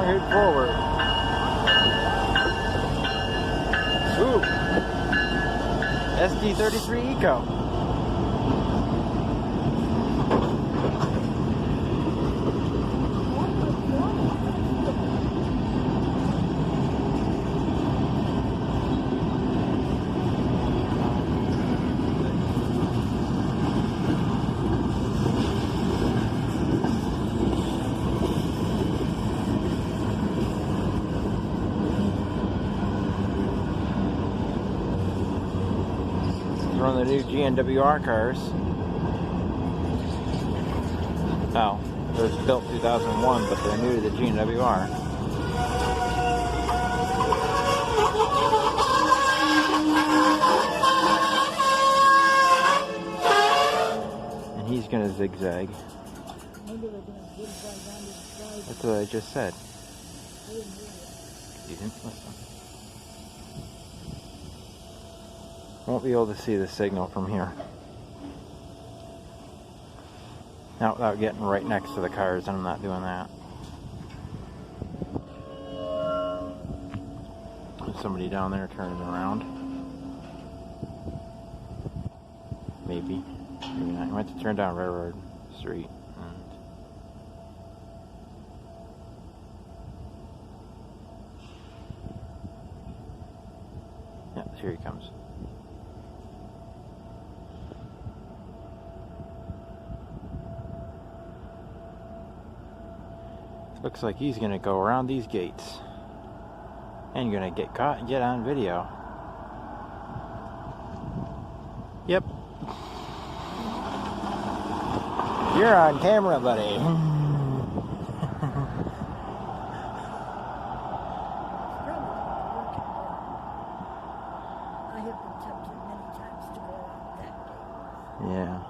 long hood forward. Ooh. SD33ECO. One of the new GNWR cars. Oh, it was built 2001, but they're new to the GNWR. And he's gonna zigzag. That's what I just said. You didn't listen. Won't be able to see the signal from here. Not without getting right next to the cars, and I'm not doing that. There's somebody down there turning around. Maybe. Maybe not. You might have to turn down Railroad Street. Yeah, here he comes. Looks like he's gonna go around these gates and gonna get caught and get on video. Yep. You're on camera, buddy. I have been tempted many times to go around that gate. Yeah.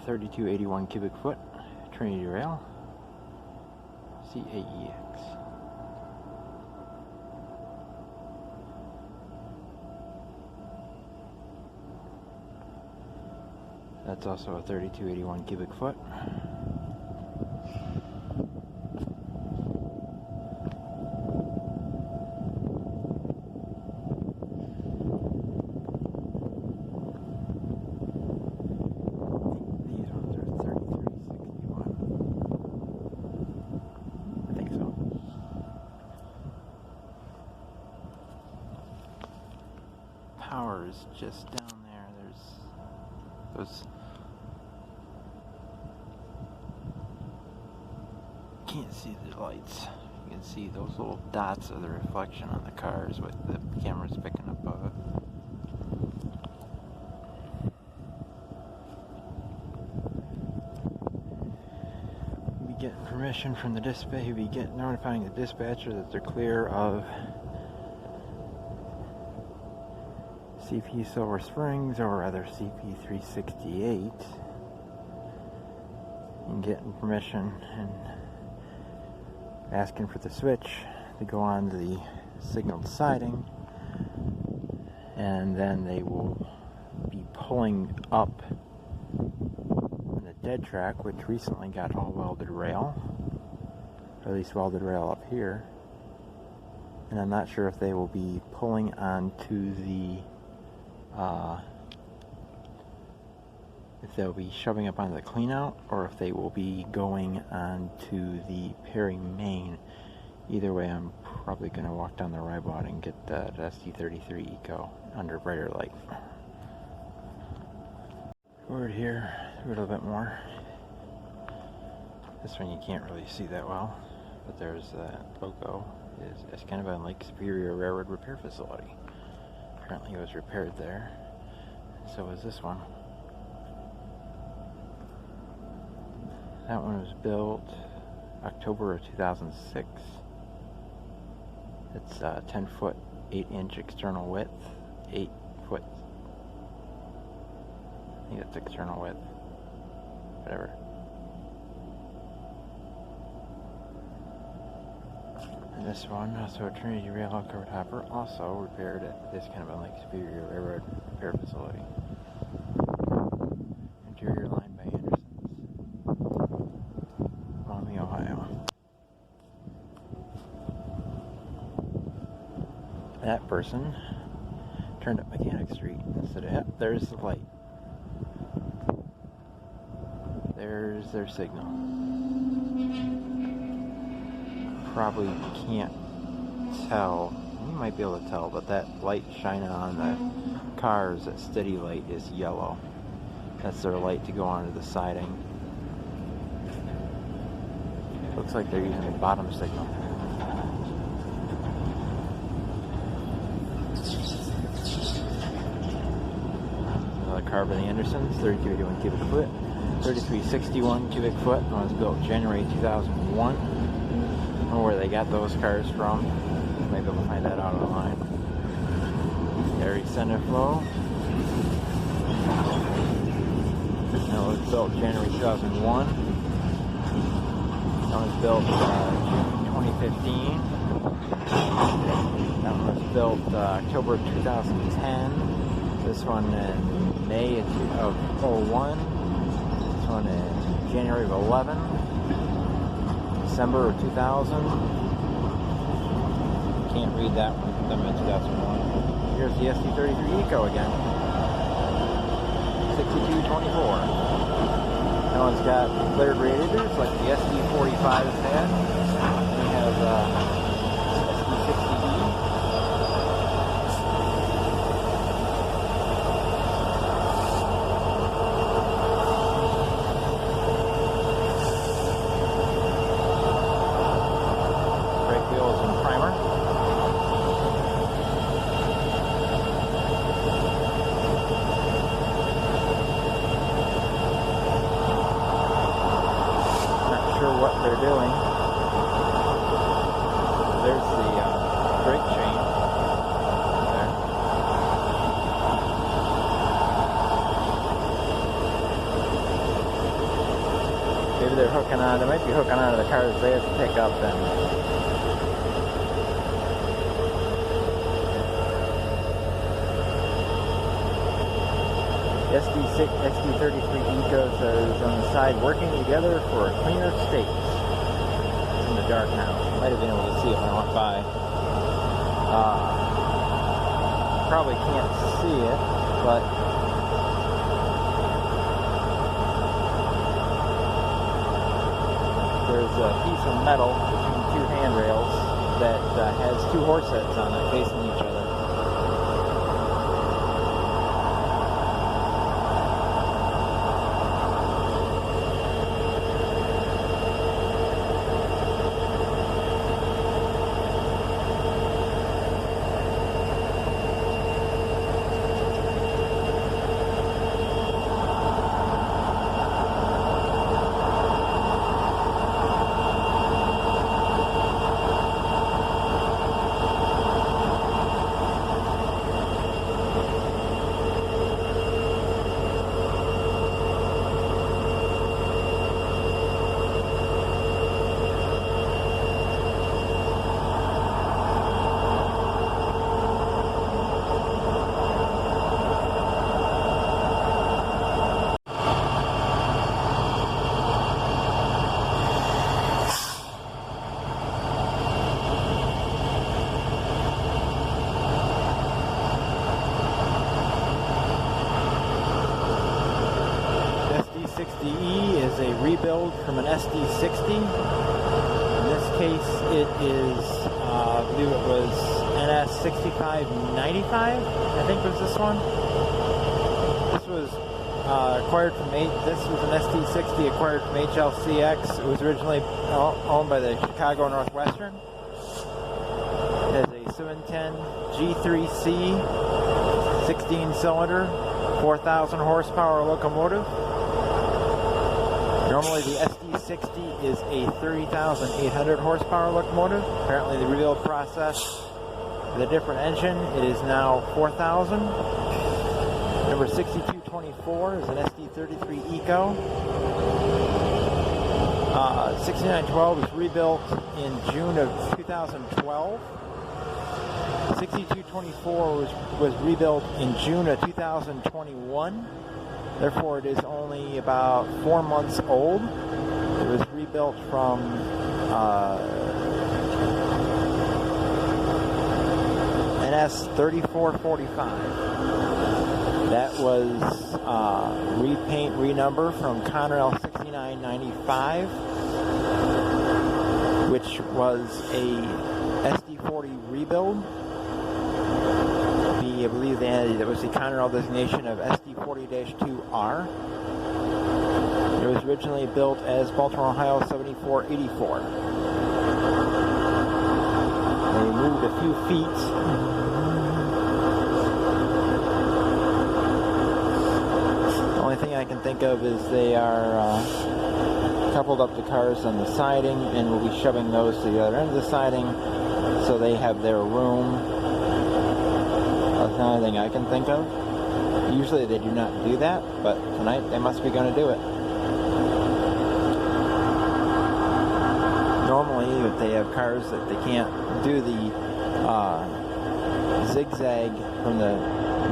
3281 cubic foot Trinity rail, CAEX. That's also a 3281 cubic foot. Power is just down there. There's those. Can't see the lights. You can see those little dots of the reflection on the cars with the cameras picking up of it. We'll be getting permission from the dispatch. We'll be notifying the dispatcher that they're clear of CP Silver Springs, or rather CP 368, and getting permission and asking for the switch to go on the signaled siding, and then they will be pulling up on the dead track, which recently got all welded rail, or at least welded rail up here, and I'm not sure if they will be pulling onto the if they'll be shoving up onto the cleanout, or if they will be going onto the Perry main. Either way, I'm probably going to walk down the Ribaud and get that SD33ECO under brighter light. Forward here, a little bit more. This one you can't really see that well, but there's that logo. It's kind of on Lake Superior Railroad Repair Facility. Apparently it was repaired there. So was this one. That one was built October of 2006. It's 10 foot, 8 inch external width, 8 foot. I think that's external width. Whatever. This one, also a Trinity Rail covered hopper, also repaired at this kind of Lake Superior Railroad repair facility. Interior line by Anderson's, Maumee, Ohio. That person turned up Mechanic Street and said, yep, there's the light. There's their signal. Probably can't tell. You might be able to tell, but that light shining on the cars, that steady light, is yellow. That's their light to go onto the siding. Looks like they're using the bottom signal. Another car by the Andersons, 3281 cubic foot, 3361 cubic foot. One was built January 2001. I don't know where they got those cars from. Maybe we'll find that out online. Airy center flow. That was built January 2001. That was built June 2015. That one was built October 2010. This one in May of 01. This one in January of 11. December of 2000. Can't read that one. Them in 2001. Here's the SD33ECO again. 6224. That one's got flared radiators like the SD45 had. We have SD60E. What they're doing. There's the brake chain there. Maybe they're hooking on. They might be hooking onto the cars they have to pick up then. SD33ECO says on the side, working together for a cleaner state. It's in the dark now. Might have been able to see it when I went by. Probably can't see it, but there's a piece of metal between two handrails that has two horse heads on it facing each other. SD60E is a rebuild from an SD60. In this case, it is, I believe it was NS6595, I think was this one. This was acquired from this was an SD60 acquired from HLCX. It was originally owned by the Chicago Northwestern. It has a 710 G3C 16-cylinder, 4,000 horsepower locomotive. Normally the SD60 is a 30,800 horsepower locomotive. Apparently the rebuild process with a different engine, it is now 4,000. Number 6224 is an SD33ECO. 6912 was rebuilt in June of 2012. 6224 was rebuilt in June of 2021. Therefore, it is only about 4 months old. It was rebuilt from NS3445. That was repaint, renumber from Conrail 6995, which was a SD40 rebuild. I believe that was the Conrail designation of SD40-2R. It was originally built as Baltimore, Ohio 7484. They moved a few feet. The only thing I can think of is they are coupled up the cars on the siding, and we'll be shoving those to the other end of the siding so they have their room. That's the only thing I can think of. Usually they do not do that, but tonight they must be going to do it. Normally, if they have cars that they can't do the zigzag from the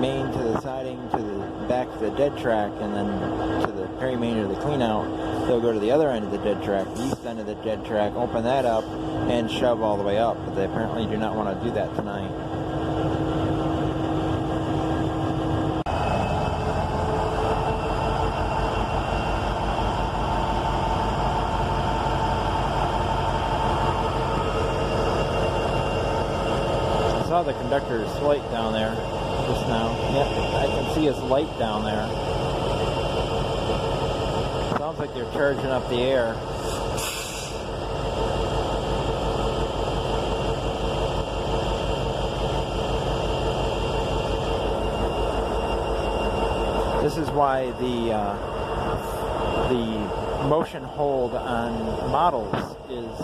main to the siding to the back to the dead track and then to the peri-main or the clean out, they'll go to the other end of the dead track, the east end of the dead track, open that up and shove all the way up, but they apparently do not want to do that tonight. I saw the conductor's light down there just now. Yep, I can see his light down there. Sounds like they're charging up the air. This is why the motion hold on models is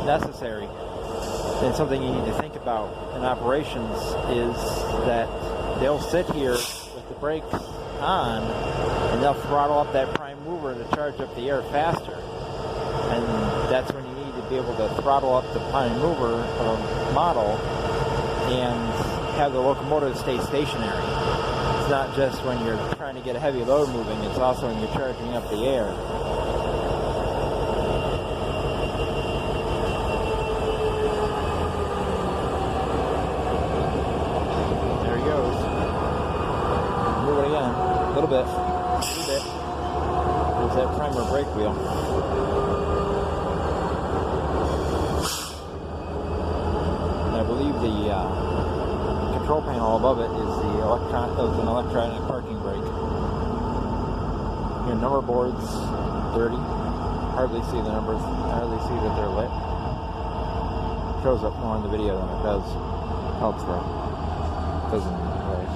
necessary. And something you need to think about in operations is that they'll sit here with the brakes on and they'll throttle up that prime mover to charge up the air faster. And that's when you need to be able to throttle up the prime mover of a model and have the locomotive stay stationary. It's not just when you're trying to get a heavy load moving, it's also when you're charging up the air. A little bit. There's that primer brake wheel. And I believe the control panel above it is an electronic parking brake. Your number board's dirty. Hardly see the numbers. Hardly see that they're lit. Shows up more in the video than it does elsewhere. Doesn't really.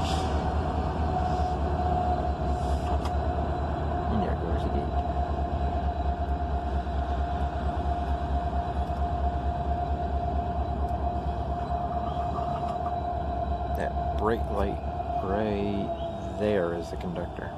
That brake light right there is the conductor.